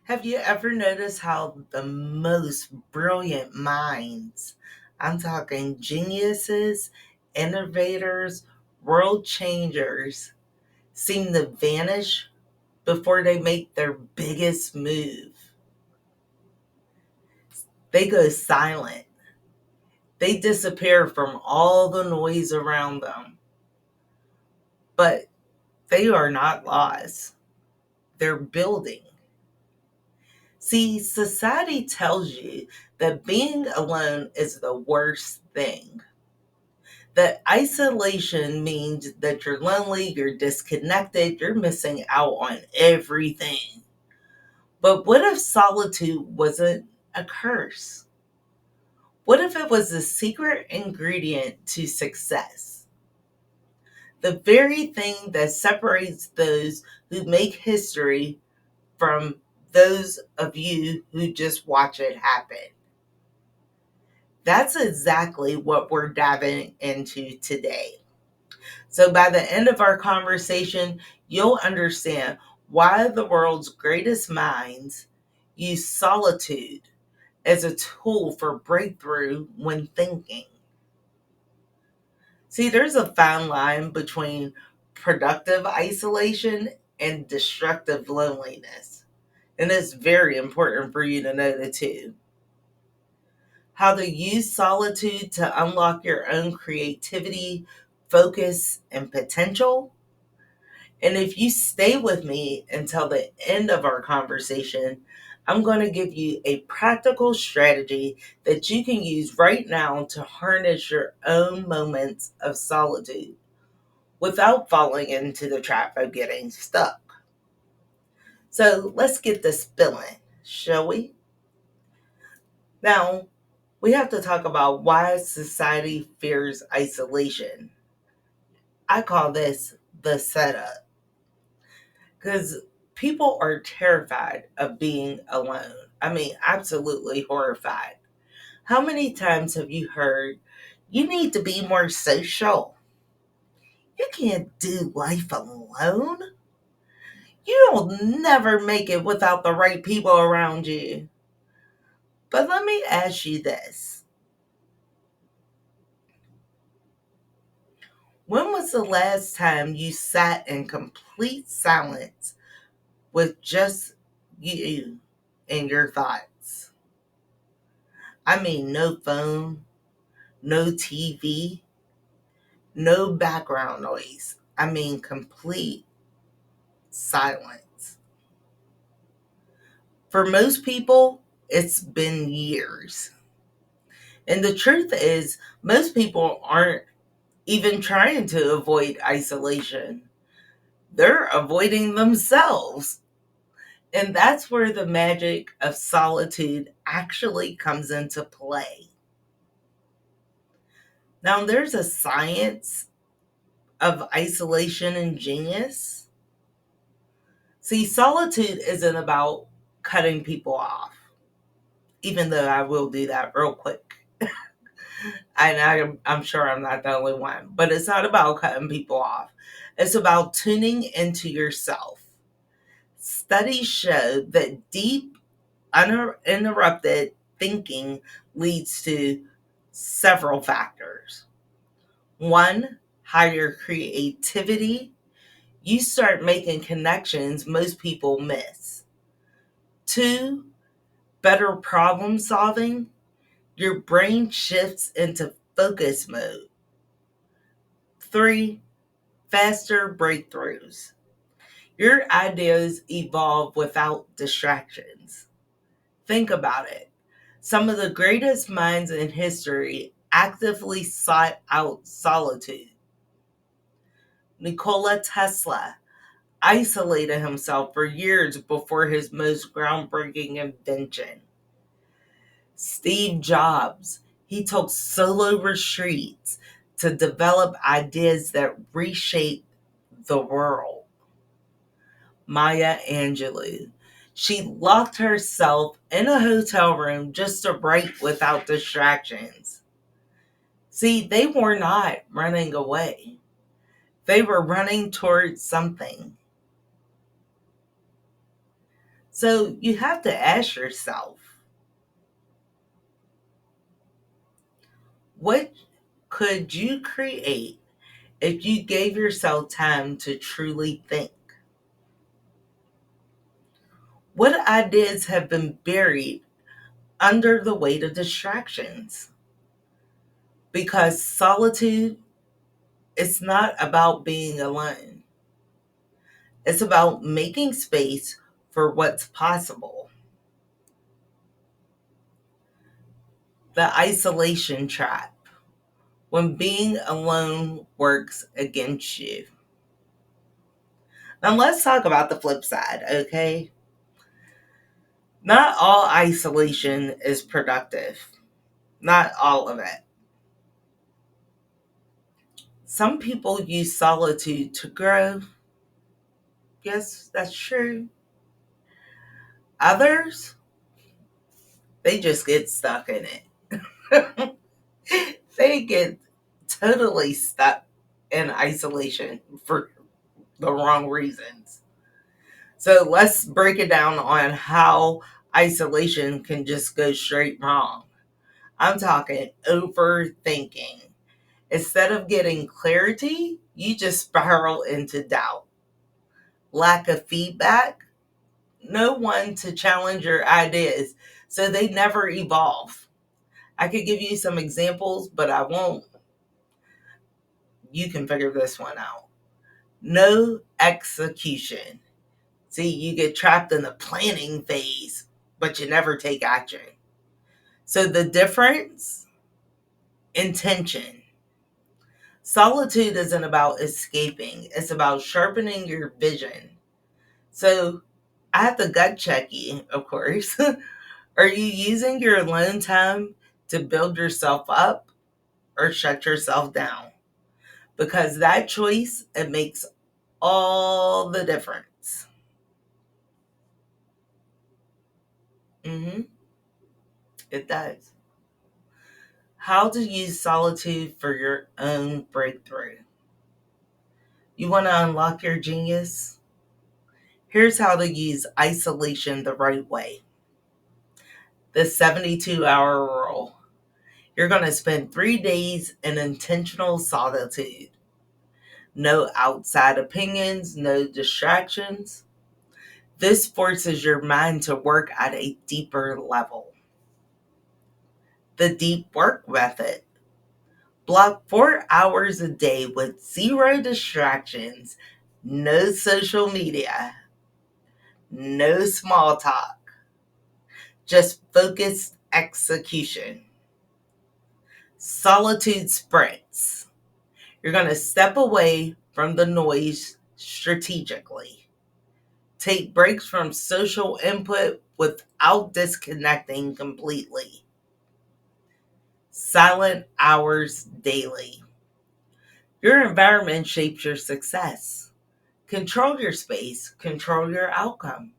Have you ever noticed how the most brilliant minds, I'm talking geniuses, innovators, world changers, seem to vanish before they make their biggest move? They go silent. They disappear from all the noise around them. But they are not lost. They're building. See, society tells you that being alone is the worst thing. That isolation means that you're lonely, you're disconnected, you're missing out on everything. But what if solitude wasn't a curse? What if it was the secret ingredient to success? The very thing that separates those who make history from those of you who just watch it happen. That's exactly what we're diving into today. So, by the end of our conversation, you'll understand why the world's greatest minds use solitude as a tool for breakthrough when thinking. See, there's a fine line between productive isolation and destructive loneliness. And it's very important for you to know the two. How to use solitude to unlock your own creativity, focus, and potential. And if you stay with me until the end of our conversation, I'm going to give you a practical strategy that you can use right now to harness your own moments of solitude without falling into the trap of getting stuck. So let's get this spilling, shall we? Now, we have to talk about why society fears isolation. I call this the setup because people are terrified of being alone. I mean, absolutely horrified. How many times have you heard, you need to be more social? You can't do life alone. You'll never make it without the right people around you. But let me ask you this. When was the last time you sat in complete silence with just you and your thoughts? I mean, no phone, no TV, no background noise. I mean, complete silence. For most people, it's been years. And the truth is, most people aren't even trying to avoid isolation, they're avoiding themselves. And that's where the magic of solitude actually comes into play. Now, there's a science of isolation and genius. See, solitude isn't about cutting people off, even though I will do that real quick. I'm sure I'm not the only one, but it's not about cutting people off. It's about tuning into yourself. Studies show that deep, uninterrupted thinking leads to several factors. One, higher creativity. You start making connections most people miss. Two, better problem solving. Your brain shifts into focus mode. Three, faster breakthroughs. Your ideas evolve without distractions. Think about it. Some of the greatest minds in history actively sought out solitude. Nikola Tesla isolated himself for years before his most groundbreaking invention. Steve Jobs, he took solo retreats to develop ideas that reshaped the world. Maya Angelou, she locked herself in a hotel room just to write without distractions. See, they were not running away. They were running towards something. So you have to ask yourself, what could you create if you gave yourself time to truly think? What ideas have been buried under the weight of distractions? Because solitude is not about being alone. It's about making space for what's possible. The isolation trap, when being alone works against you. Now let's talk about the flip side, okay? Not all isolation is productive. Not all of it. Some people use solitude to grow. Yes, that's true. Others, they just get stuck in it. They get totally stuck in isolation for the wrong reasons. So let's break it down on how isolation can just go straight wrong. I'm talking overthinking. Instead of getting clarity, you just spiral into doubt. Lack of feedback, no one to challenge your ideas, so they never evolve. I could give you some examples, but I won't. You can figure this one out. No execution. See, you get trapped in the planning phase, but you never take action. So the difference, intention. Solitude isn't about escaping, it's about sharpening your vision. So I have to gut check you, of course. Are you using your alone time to build yourself up or shut yourself down? Because that choice, it makes all the difference. Mm-hmm. It does. How to use solitude for your own breakthrough. You want to unlock your genius? Here's how to use isolation the right way. The 72-hour rule. You're going to spend 3 days in intentional solitude. No outside opinions, no distractions. This forces your mind to work at a deeper level. The deep work method. Block 4 hours a day with zero distractions, no social media, no small talk, just focused execution. Solitude sprints. You're going to step away from the noise strategically. Take breaks from social input without disconnecting completely. Silent hours daily. Your environment shapes your success. Control your space, control your outcome.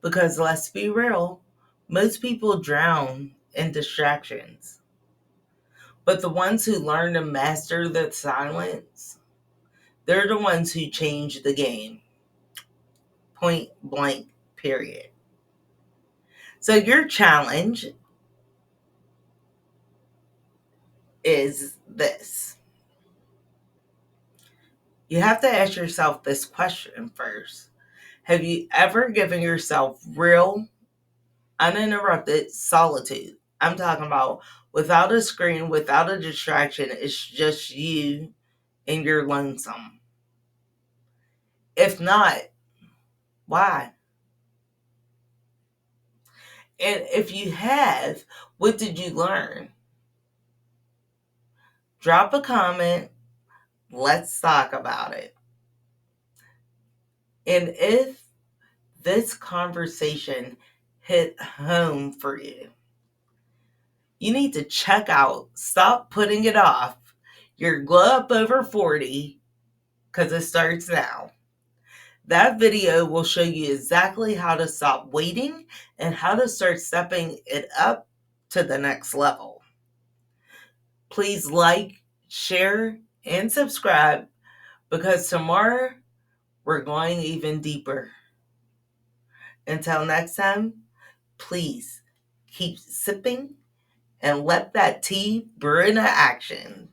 Because let's be real, most people drown in distractions. But the ones who learn to master the silence, they're the ones who change the game. Point blank, period. So your challenge is this. You have to ask yourself this question first. Have you ever given yourself real, uninterrupted solitude? I'm talking about without a screen, without a distraction. It's just you and your lonesome. If not, why? And if you have, what did you learn? Drop a comment. Let's talk about it. And if this conversation hit home for you, you need to check out Stop Putting It Off, your Glow Up Over 40, because it starts now. That video will show you exactly how to stop waiting and how to start stepping it up to the next level. Please like, share, and subscribe because tomorrow we're going even deeper. Until next time, please keep sipping and let that tea brew into action.